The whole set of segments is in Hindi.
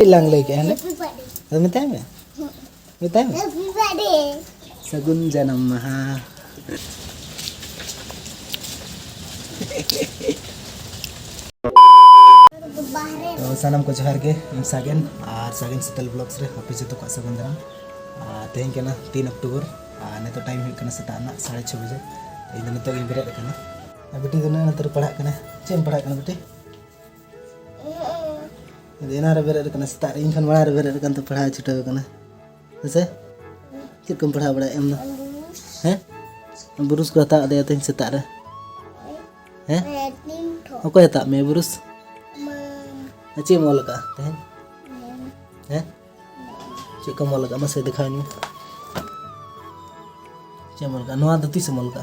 Lang lagi kan? Ada minta me? Minta me? Sagun janam maha. तो सनम को जोहार के सागेन और सागेन सितल ब्लॉग्स रे ऑफिस तो को सागन दाम तेहन के 3 अक्टूबर ने तो टाइम हुई कना सेता 6:30 बजे इन दिन तो बेरे कना बेटी दिन नतर पढ़ा कना चेम पढ़ा कना बेटी देना रे बेरे कना सेता इन खन बड़ा रे बेरे कन तो पढ़ा छुटा कना से चेक कम पढ़ा बड़ा एम हैं बुरुस को हता दे तेन सेता रे हैं ओको हता मे बुरुस चे मोल का तेहन हैं चे का मोल का मसे दिखानी चे मोल का नवा दती से मोल का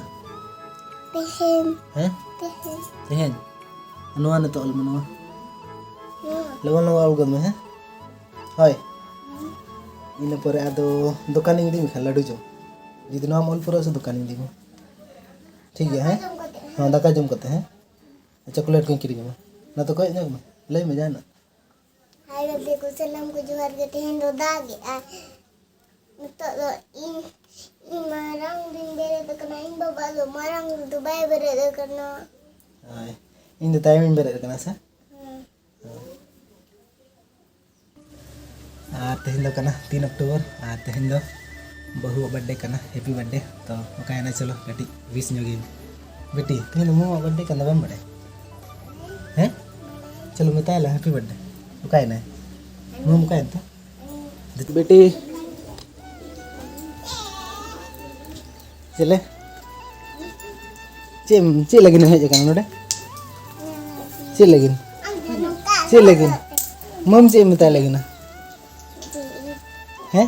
तेहन हैं तेहन नवा ने तो अल मनवा लेवन नवा अल गद में है हाय इन परे आदो दुकान इंदी में लड्डू जो जिदि नवा मोल पूरा से दुकान इंदी में ठीक है हैं हां दाका जम करते हैं चॉकलेट को किरी में ना तो कोई ना ले में जाना हाय रब्बे को सलाम को जोहार के तेहन दो दागे तो इन marang din bere to kana in baba lo marang to bay bere to kana hi in the time in बेरे कना सा तेहन दो कना 3 अक्टूबर तेहन दो बहु बर्थडे कना हैप्पी बर्थडे तो ओका ना चलो बेटी विश न्योगी बेटी तेहन मो बर्थडे कना बम बड़े हैं चलो मैं ला हैप्पी बर्थडे ओका ना मो मुका तो बेटी चले चे लगिन हेज कना नोडे चे लगिन मम चे मता लगिन हैं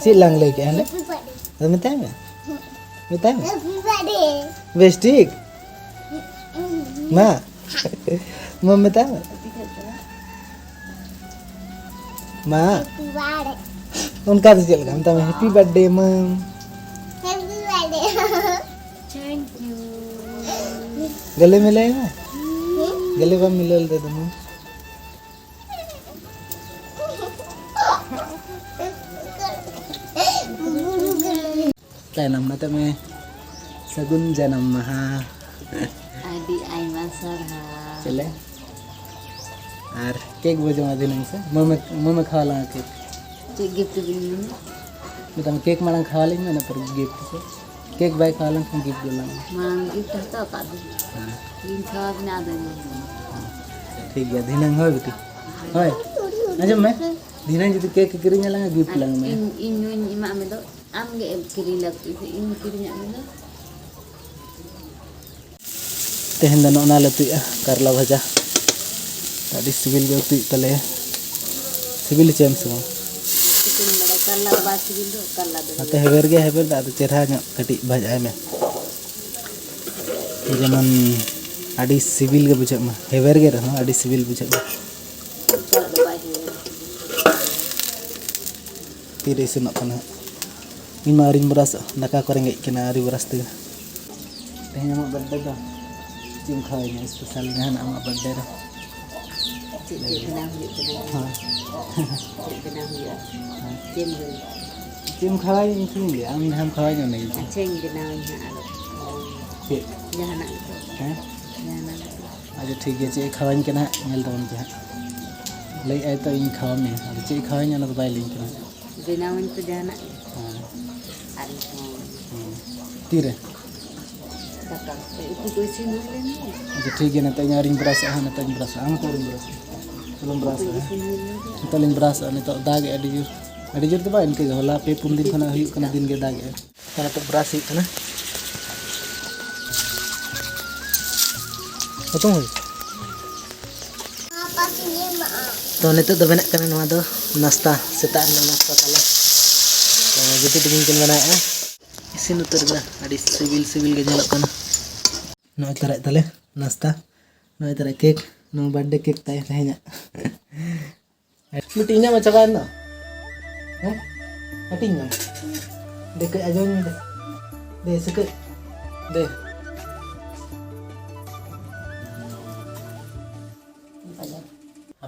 चे लांग ले के हले तो मता में बेस्टिक मां मम मता मां उनका तो चल गया मता हैप्पी बर्थडे मम thank you गले में ले ना गले में मिलल दे तुम नाम ना तमे सगुन जन्म महा adi aiman sarha चले और केक बजो दिन से मम खाला केक चे गिफ्ट दिन मतलब केक मांग खा ले ना पर गिफ्ट से केक बाय खा ले गिफ्ट दिला mang गिफ्ट तो का दे इन सब ना दे ठीक है दिनंग हो बेटी होय अजम मैं दिनंग जदी केक किरिंग ला गिफ्ट लंग में in ima me do am ge kiri lak in kiri nya me do तेहन दनो ना लतु करला भजा तड़ी सिविल गो तु तले सिविल चेम से चिकन बड़ा करला बा सिविल दो करला दो अते हेबर दा चेहरा नो कटी भजाय में जेमन अड़ी सिविल के बुझे में हेबर गे रहो अड़ी सिविल बुझे में तीरे से नकना इन मारिन बरस नका करेंगे केना आरी बरस ते तेहन हम बर्थडे दा चिम खाए में स्पेशल रहन हम बर्थडे रे हां चिम खाए इन सुन ले हम खाए नहीं चेंग देना है जहाना हैं अच्छा ठीक है चे खावन के ना नेल दोन के ले आए तो इन खावा में अब चे खावे ना तो बाय लिंक ना देना वन तो जहाना हां अरे तीरे तक तो कोई सी नहीं लेनी अच्छा ठीक है ना तो यारिंग ब्रश है ना तो ब्रश हम को ब्रश चलो ब्रश तो लिंग ब्रश ने तो दाग अडी जोर तो बा इनके होला पे पुन दिन खना हुई कना दिन के दाग है तना तो ब्रश ही ना तो हुई तो नितो तो बना कना नवा दो नाश्ता सेता नाश्ता ताला तो जति दिन के बनाया इसिन उतर गला अडी सिविल के जलक कना नय तरह तले नाश्ता नय तरह केक नो बर्थडे केक ताय रह냐 मिटिंगnya macam mana मिटिंगnya dekat aja ni deh sekut deh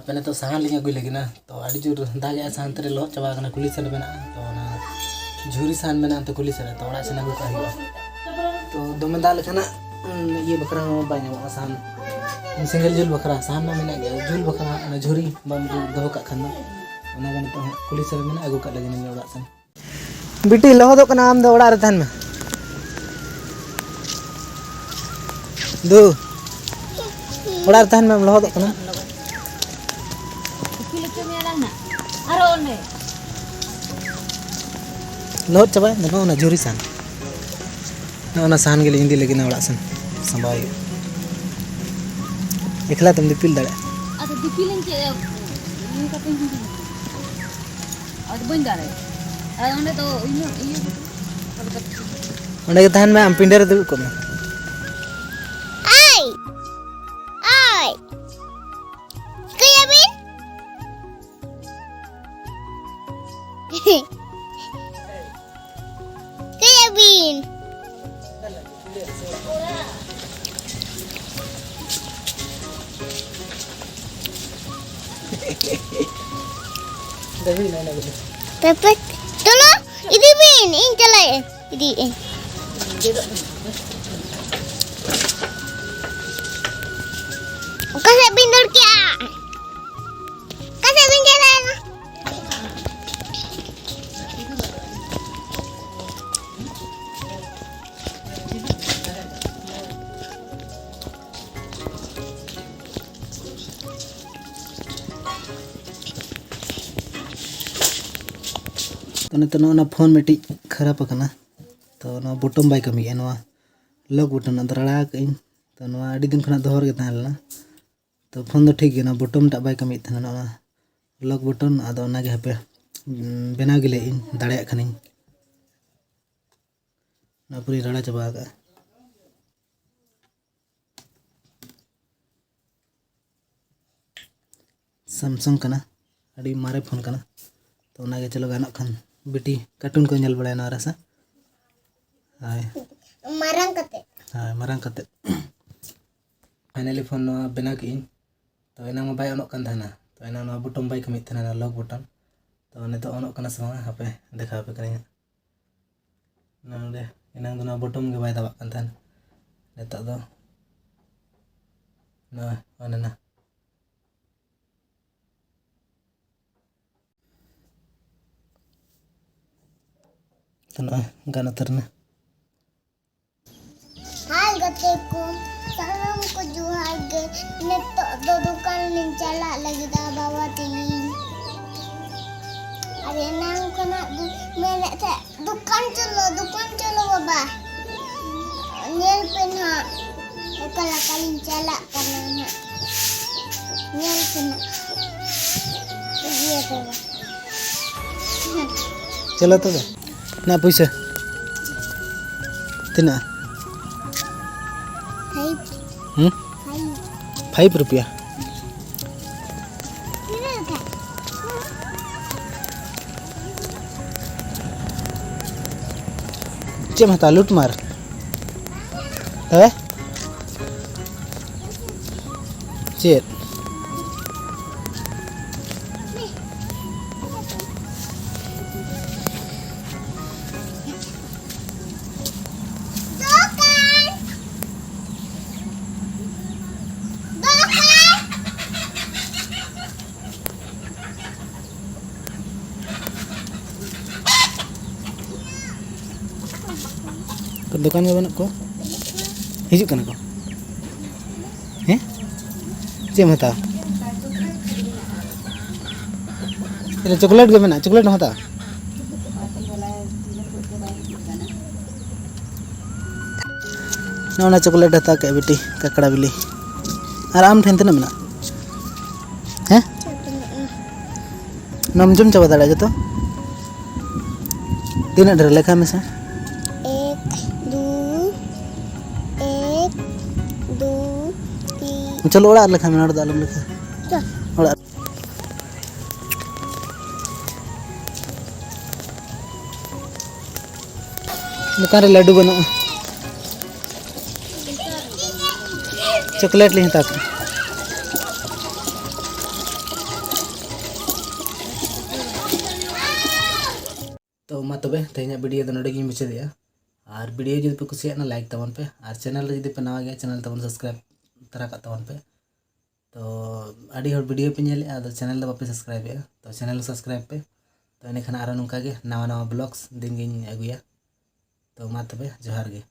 अपने तो साहान लिंग अगुई लगी ना तो आड़ी जोर दागे साहान तेरे लो चबा कना कुली सर बना तो ना झुरी साहान बना तो कुली सर तो ओड़ा सेना गुका हियो तो दोमे दाल खाना ये बकरा बाय ᱧᱟᱢᱚᱜ साहान सिंगल जुल बकरा साहान में मेना गया जुल बकरा ना झुरी बम दहो का खाना ओना गन तो कुली सर मेना अगु का लगी ने ओड़ा सन बिटी लहदो कना आम दो ओड़ा रे थान में दो ओड़ा रे थान में लहदो कना लहद चाबा दनो ना झुरी सान ना साहान के लिए हिंदी लगी ना ओड़ा सन संभाई एकला तुम दिपिल दाड़ा अच्छा दिपिल के ये कते हिंदी आज बन जा रहे ओंडे तो ये ओंडे के थान में हम पिंडे रे दुड़ को में आई आई कया बिन कया बिन Devi na na Pepe chalo idi bin in chala idi कैसे बिन दौड़ क्या कैसे बिन चला ना तो ना फोन मिट्टी खराब करना तो ना बटन बाय कमी ना लॉक बटन दराड़ा कहीं तो ना अड़ी दिन खना दोहर के तहलना तो फोन दो ठीक है ना बटन टा बाय कमी थे ना लॉक बटन आदो ना के हपे बेना गिले इन दाड़े खनी ना पूरी राड़ा चबा का सैमसंग कना अड़ी मारे फोन कना तो ना के चलो गाना खान बेटी कार्टून को ñel बड़ा ना रसा हाय मारंग कते फाइनली फोन नो बेना की तो एना में बाय अनक कान थाना तो एना नो बटन बाय कमी थाना लॉक बटन तो ने तो अनक कना समा हापे देखा पे करें ना दे एना दो ना बटन के बाय दबा कान थान नेता दो ना अनना तो ना गाना तरना हाय गते को सलाम को जुहार गे ने तो दो दुकान में चला लगी दा बाबा तीन अरे नाम को ना मेरे थे दुकान चलो बाबा नेल पे ना कला कलिन चला करना ना नेल पे ना ये तो चलो तो ना पैसा तना 5 रुपया चम हता लूट मार है चेत दुकान में बना को हिजू कना को हैं चेम हता ये चॉकलेट के बना चॉकलेट हता ना चॉकलेट हता के बेटी ककड़ा बिली और आम ठेन तना मेना हैं नम जम चाबा दाड़ा जतो तीन ढेर लेखा में से 1 2 3 चलो ओड़ा लेखा में नड़ दालम लेखा ओड़ा दुकान रे लड्डू बनो चॉकलेट ले हता तो मा तबे तेहना वीडियो दो नोडे गिन मुचादेया और वीडियो जुदी पे कुसियाना लाइक तबन पे और चैनल जुदी पे नवा गया चैनल तबन सब्सक्राइब तरा का तबन पे तो अड़ी हर वीडियो पे नेले आदो चैनल दो बापे सब्सक्राइब है तो चैनल सब्सक्राइब पे तो एने खाना आरो नुका गे नवा नवा ब्लॉग्स दिन गिन अगुया तो मा तबे जोहार गे।